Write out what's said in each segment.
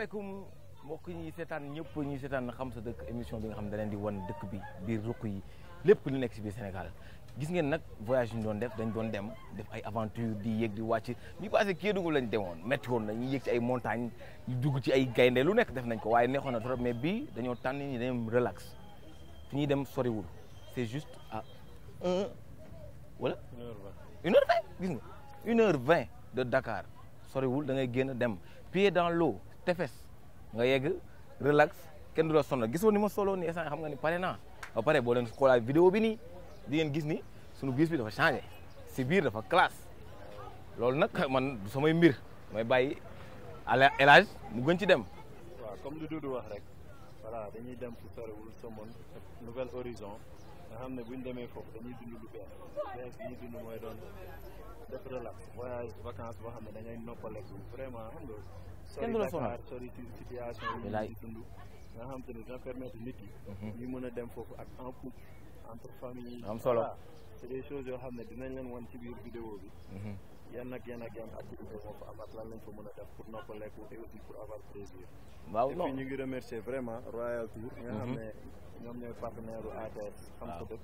asalaamaaleykum mbokk ñi seetaan ñëpp ñi seetaan xam sa dëkk émission bi nga xam ne da leen di wan dëkk bi biir ruq yi lépp lu nekk si biir Sénégal gis ngeen nag voyage yi ñu doon def dañ doon dem def ay aventure di yéeg di wàcc bi passé Kédougou lañ demoon métti woon nañu yéeg ci ay montagnes dugg ci ay gaynde lu nekk def nañ ko waaye neexoon na trop mais bii dañoo tànn ni dañoo relax fi ñuy dem soriwul c'est juste à wala 1h20 gis nga 1h20 de Dakar soriwul da ngay génn dem pied dans l'eau tefes nga yegg relax kenn du la sonal gisoo ni ma solo ni instant xam nga ni pare naa ba pare boo leen xoolaat vidéo bi nii di ngeen gis ni sunu bis bi dafa changé si biir dafa classe loolu nag man du samay mbir may bàyyi élage mu gën ci dem. waaw comme lu Doudou wax rek voilà dañuy dem fu soriwul Somone nouvel horizon nga xam ne bu ñu demee foofu dañuy dund lu bees bi ñuy dund mooy doon def relax voyage vacances boo xam ne dañuy noppaleku vraiment xam nga. kenn du la sonal sori situation yi ñu dund nga xam te ne dina permettre nit yi ñu mën a dem foofu ak en couple entre famille am solo c'est des choses yoo xam ne dinañ leen wan ci biir vidéo bi yan ak yan activité moo fa am ak lan lañ fa mën a def pour noppaleku et aussi pour avoir plaisir. waaw et puis ñu ngi remercier vraiment Royal Tour nga xam ne ñoom ñooy partenaire u ATS xam sa dëkk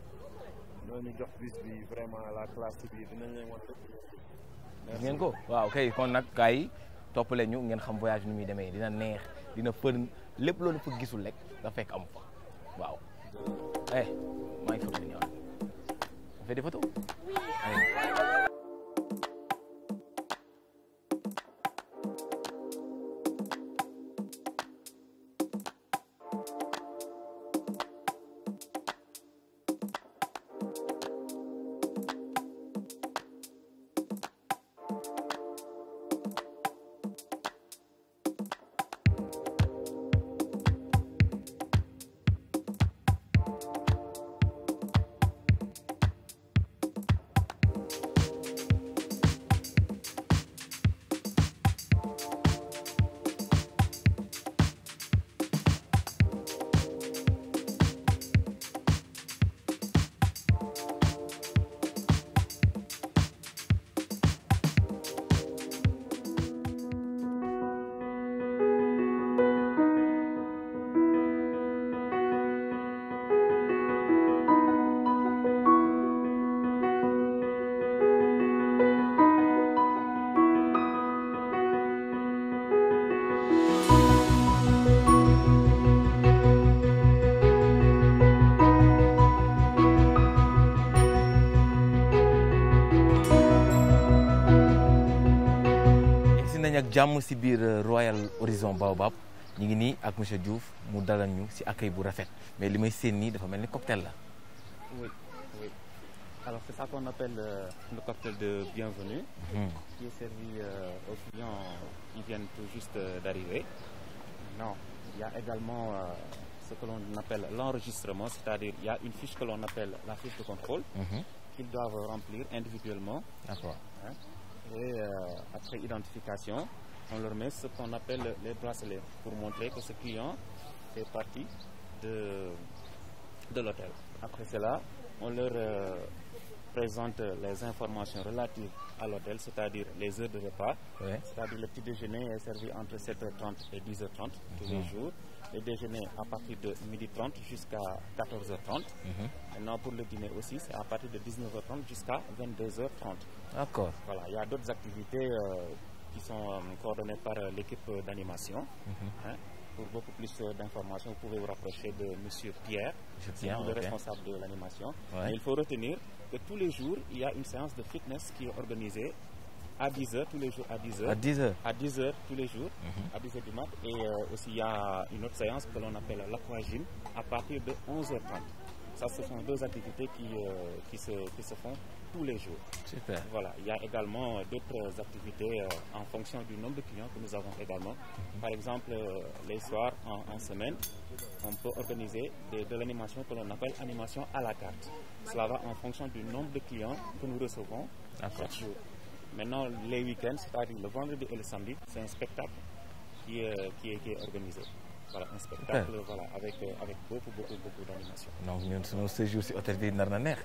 ñoo ñu jox bis bi vraiment la classe ci biir dinañ leen wan lépp gis ngeen ko waaw kay kon nag gars yi toppale ñu ngeen xam voyage ni muy demee dina neex dina fën lépp loolu fa gisul rek nga fekk am fa waaw maa ngi photo bi ñëwaat on fait des photos ak jàmm si biir Royal Horizon Baobab ñu ngi nii ak monsieur Diouf mu dalal ñu si accueil bu rafet mais li may séen nii dafa mel ni cocktail la. Oui, oui. Alors c'est ça qu'on appelle le cocktail de bienvenue qui est servi aux clients qui viennent tout juste d'arriver. Non, il y a également ce que l'on appelle l'enregistrement, c'est-à-dire il y a une fiche que l'on appelle la fiche de contrôle qu'ils doivent remplir individuellement. D'accord. Et après identification, on leur met ce qu'on appelle les bracelets pour montrer que ce client fait partie de l'hôtel. Après cela, on leur présente les informations relatives à l'hôtel, c'est-à-dire les heures de repas. Oui. C'est-à-dire le petit déjeuner est servi entre 7h30 et 10h30 tous les jours. Le déjeuner à partir de 12h30 jusqu'à 14h30. Maintenant pour le dîner aussi, c'est à partir de 19h30 jusqu'à 22h30. D'accord. Voilà, il y a d'autres activités qui sont coordonnées par l'équipe d'animation. Pour beaucoup plus d'informations, vous pouvez vous rapprocher de monsieur Pierre, le responsable de l'animation. Ouais. Il faut retenir que tous les jours, il y a une séance de fitness qui est organisée à 10h, tous les jours à 10h. À 10h. À 10h tous les jours, à 10h du mat. Et aussi, il y a une autre séance que l'on appelle l'aquagym à partir de 11h30. Ça, ce sont deux activités qui se font tous les jours. Super. Voilà. Il y a également d'autres activités en fonction du nombre de clients que nous avons également. Par exemple, les soirs en semaine, on peut organiser de l'animation que l'on appelle animation à la carte. Cela va en fonction du nombre de clients que nous recevons chaque jour. Maintenant, les week-ends, c'est-à-dire le vendredi et le samedi, c'est un spectacle qui est organisé. Voilà, un spectacle avec beaucoup d'animation. Donc, nous sommes ce jour sur l'hôtel de Narnaner.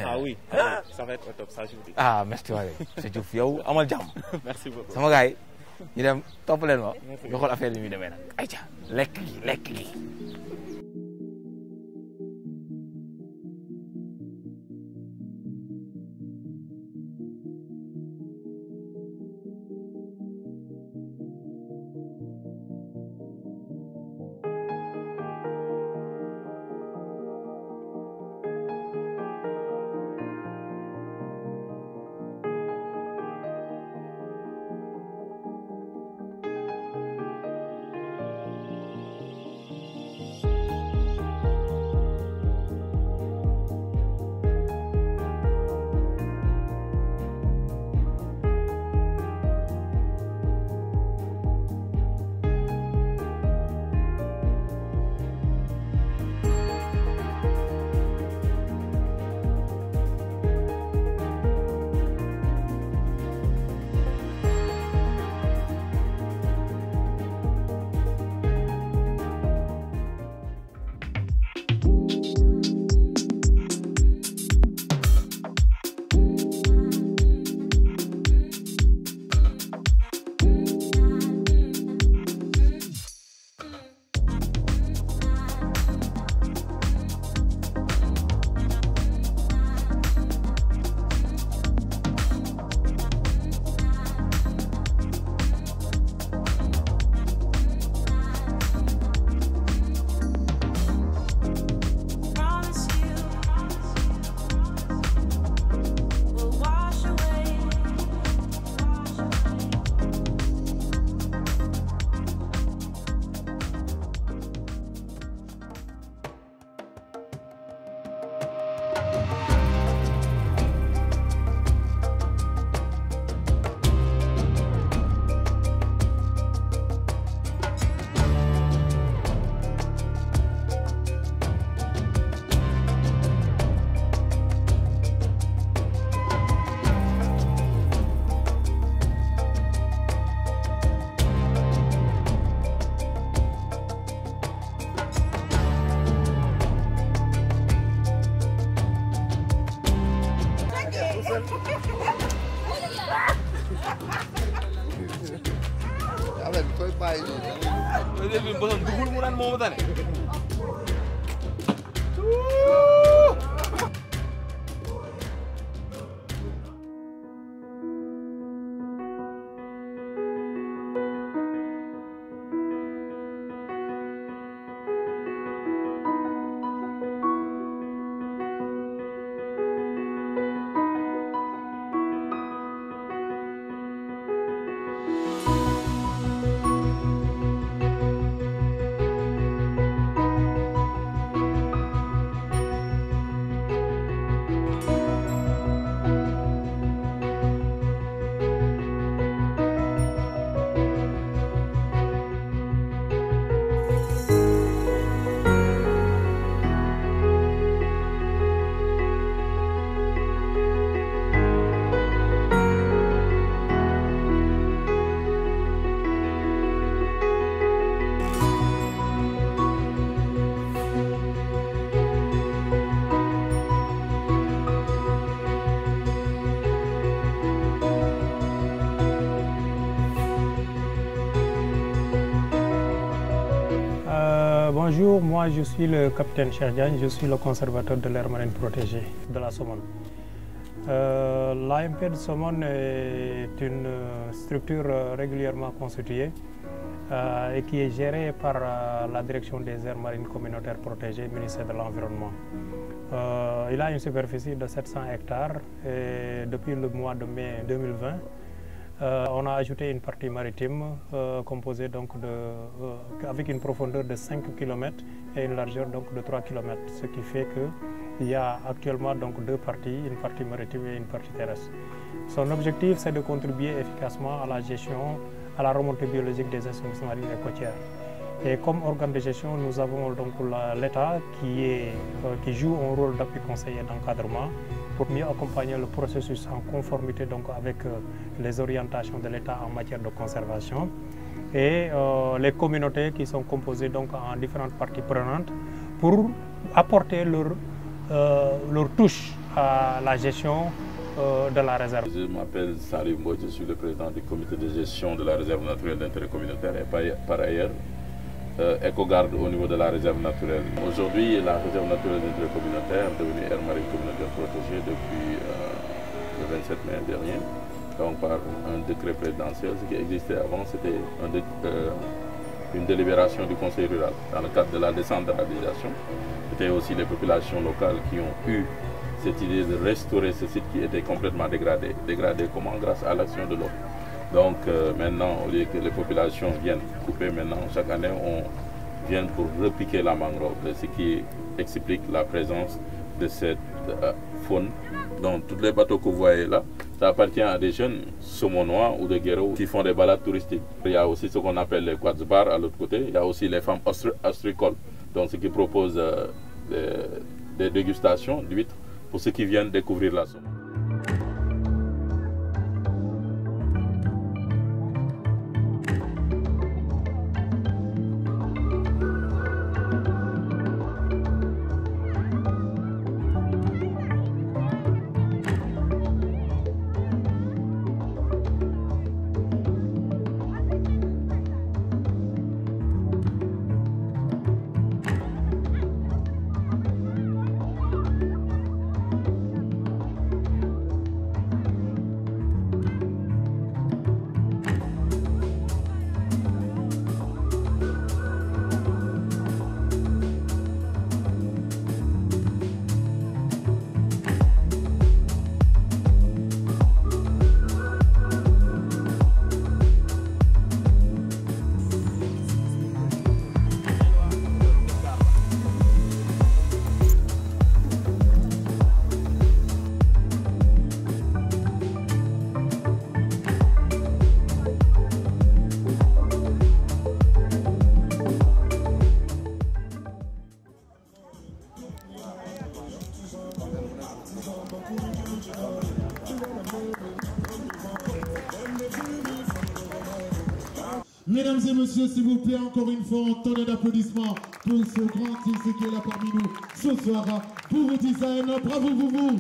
Ah oui, ça va être au top, ça je vous dis. Ah, merci waay monsieur Diouf yow amal jàmm. Merci beaucoup. sama gars yi ñu dem topp leen ma nga xool affaire yi muy demee nag ayca lekk gi affaire bi koy bàyyi bi bosom dugul mu naan moomu tane Bonjour, moi je suis le capitaine Cheikh Diagne, je suis le conservateur de l'aire marine protégée de la Somone. L'AMP de Somone est une structure régulièrement constituée et qui est gérée par la direction des aires marines communautaires protégées, ministère de l'Environnement. Il a une superficie de 700 hectares et depuis le mois de mai 2020, on a ajouté une partie maritime composée donc avec une profondeur de 5 km et une largeur donc de 3 km, ce qui fait qu'il y a actuellement donc deux parties, une partie maritime et une partie terrestre. Son objectif, c'est de contribuer efficacement à la gestion, à la remontée biologique des espèces marines et côtières. Et comme organe de gestion, nous avons donc l'État qui joue un rôle d'appui conseil et d'encadrement pour mieux accompagner le processus en conformité donc avec les orientations de l'État en matière de conservation et les communautés qui sont composées donc en différentes parties prenantes pour apporter leur touche à la gestion de la réserve. Je m'appelle Salif Mbodj, je suis le président du comité de gestion de la réserve naturelle d'intérêt communautaire et par ailleurs éco-garde au niveau de la réserve naturelle. Aujourd'hui, la réserve naturelle d'intérêt communautaire est devenue aire marine communautaire protégée depuis le 27 mai dernier, donc par un décret présidentiel. Ce qui existait avant, c'était une délibération du conseil rural dans le cadre de la décentralisation. C'était aussi les populations locales qui ont eu cette idée de restaurer ce site qui était complètement dégradé. Dégradé comment? Grâce à l'action de l'eau. Donc maintenant, au lieu que les populations viennent couper, maintenant chaque année on vient pour repiquer la mangrove, ce qui explique la présence de cette faune. Donc tous les bateaux que vous voyez là, ça appartient à des jeunes saumonois ou de guéros qui font des balades touristiques. Il y a aussi ce qu'on appelle les quads-bars à l'autre côté. Il y a aussi les femmes ostricoles, donc ce qui propose des dégustations d'huîtres pour ceux qui viennent découvrir la saumon. Mesdames et messieurs, s'il vous plaît, encore une fois, un tonnerre d'applaudissements pour ce grand artiste qui est là parmi nous ce soir. Pour vous design, bravo vous.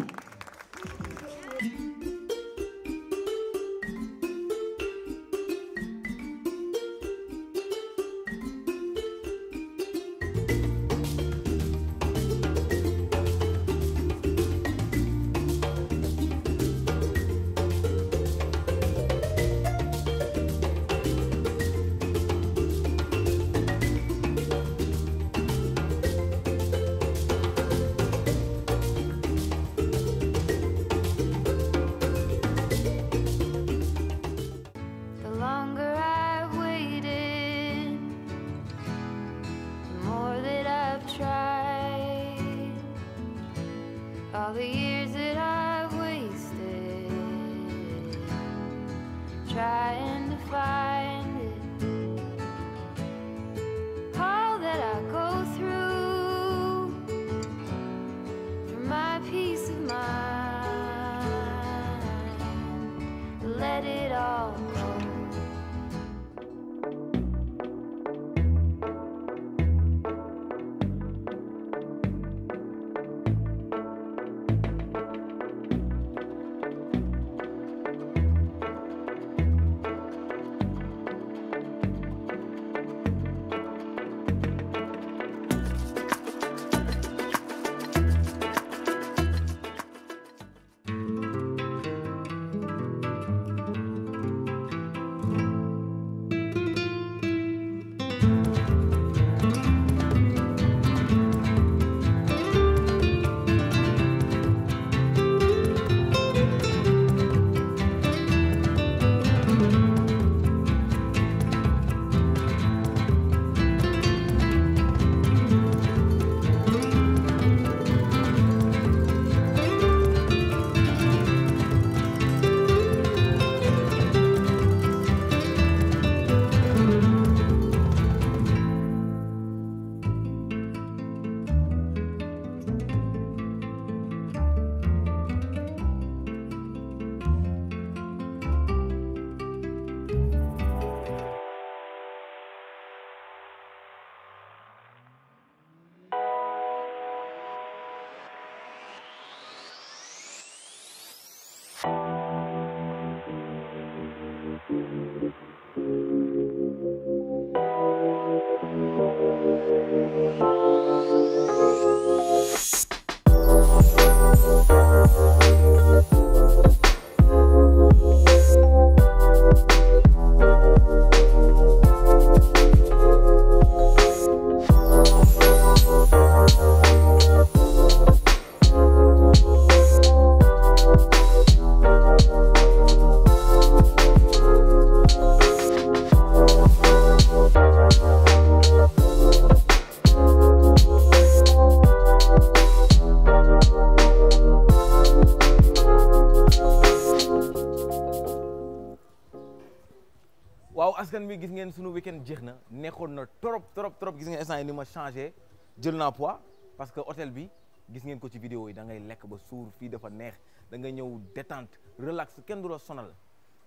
askan wi gis ngeen sunu week-end jeex na neexoon na trop gis ngeen instant yi ni ma changé jël naa poids parce que hôtel bi gis ngeen ko ci vidéo yi da ngay lekk ba suur fii dafa neex da ngay ñëw détente relax kenn du la sonal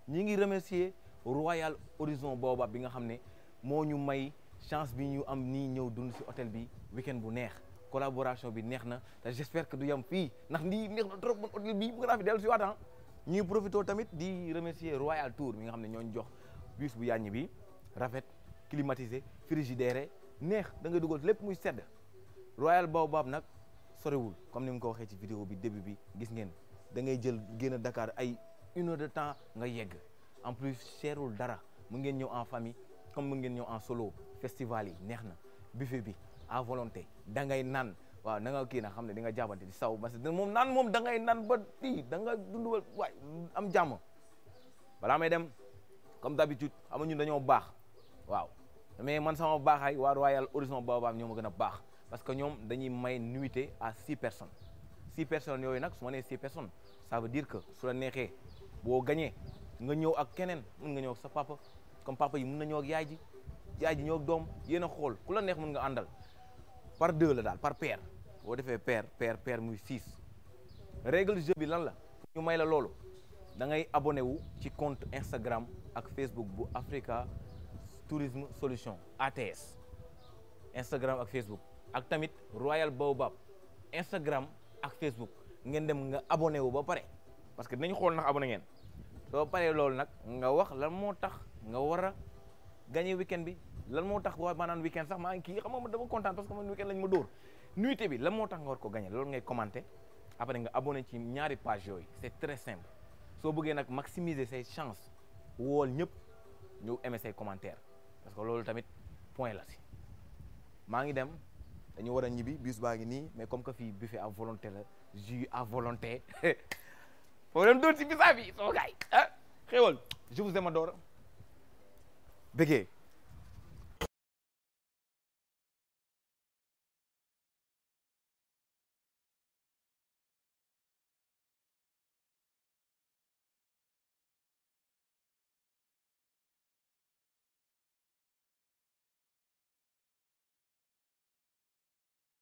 ñi ngi remercier Royal Horizon Baobab bi nga xam ne moo ñu may chance bi ñu am nii ñëw dund si hôtel bi week-end bu neex collaboration bi neex na te j'espère que du yam fii ndax nii neex na trop man hôtel bii bëgg naa fi dellu si waat ñuy profité tamit di remercier Royal Tour mi nga xam ne ñooñu jox bus bu yàññi bi rafet climatisé frigidaire neex da ngay dugal lépp muy sedd Royal Baobab nag sorewul comme ni nga ko waxee ci vidéo bi début bi gis ngeen da ngay jël génn Dakar ay 1 heure de temps nga yegg en plus cherul dara mu ngeen ñëw en famille comme mu ngeen ñëw en solo festival yi neex na buffet bi à volonté da ngay naan waaw na nga kii na xam ne di nga jàppante di saw parce que moom naan moom da ngay naan ba tii da nga dund waay am jàmm balaa may dem comme d'habitude xam nga ñun dañoo baax waaw mais man sama baaxaay waa Royal Horizon Baobab ñoo ma gën a baax parce que ñoom dañuy may nuitée à 6 personnes 6 personnes yooyu nag su ma nee 6 personnes ça veut dire que su la neexee boo gañee nga ñëw ak keneen mën nga ñëw ak sa papa comme papa yi mën na ñëw ak yaay ji ñëw ak doom yéen a xool ku la neex mën nga àndal par 2 la daal par paire boo defee paire muy 6 règle jeu bi lan la ñu may la loolu da ngay abonné wu ci compte Instagram ak Facebook bu Africa Tourisme Solution ATS Instagram ak Facebook ak tamit Royal Baobab Instagram ak Facebook ngeen dem nga abonné wu ba pare parce que dinañ xool ndax abonné ngeen soo paree loolu nag nga wax lan moo tax nga war a gagné week-end bi lan moo tax waa maanaam week-end sax maa ngi kii xam nga dama kontaan parce que man week-end lañ ma dóor nuitée bi lan moo tax nga war ko gagné loolu ngay commenté après nga abonné ci ñaari page yooyu c'est très simple soo bëggee nag maximiser say chances wool ñëpp ñu aimer say commentaires parce que loolu tamit point la si maa ngi dem dañu war a ñibbi bus baa ngi nii mais comme que fii buffet à volonté la jus à volonté foo dem doon si bisaa bi soo gaay ah xéwal je vous aime adore bëggee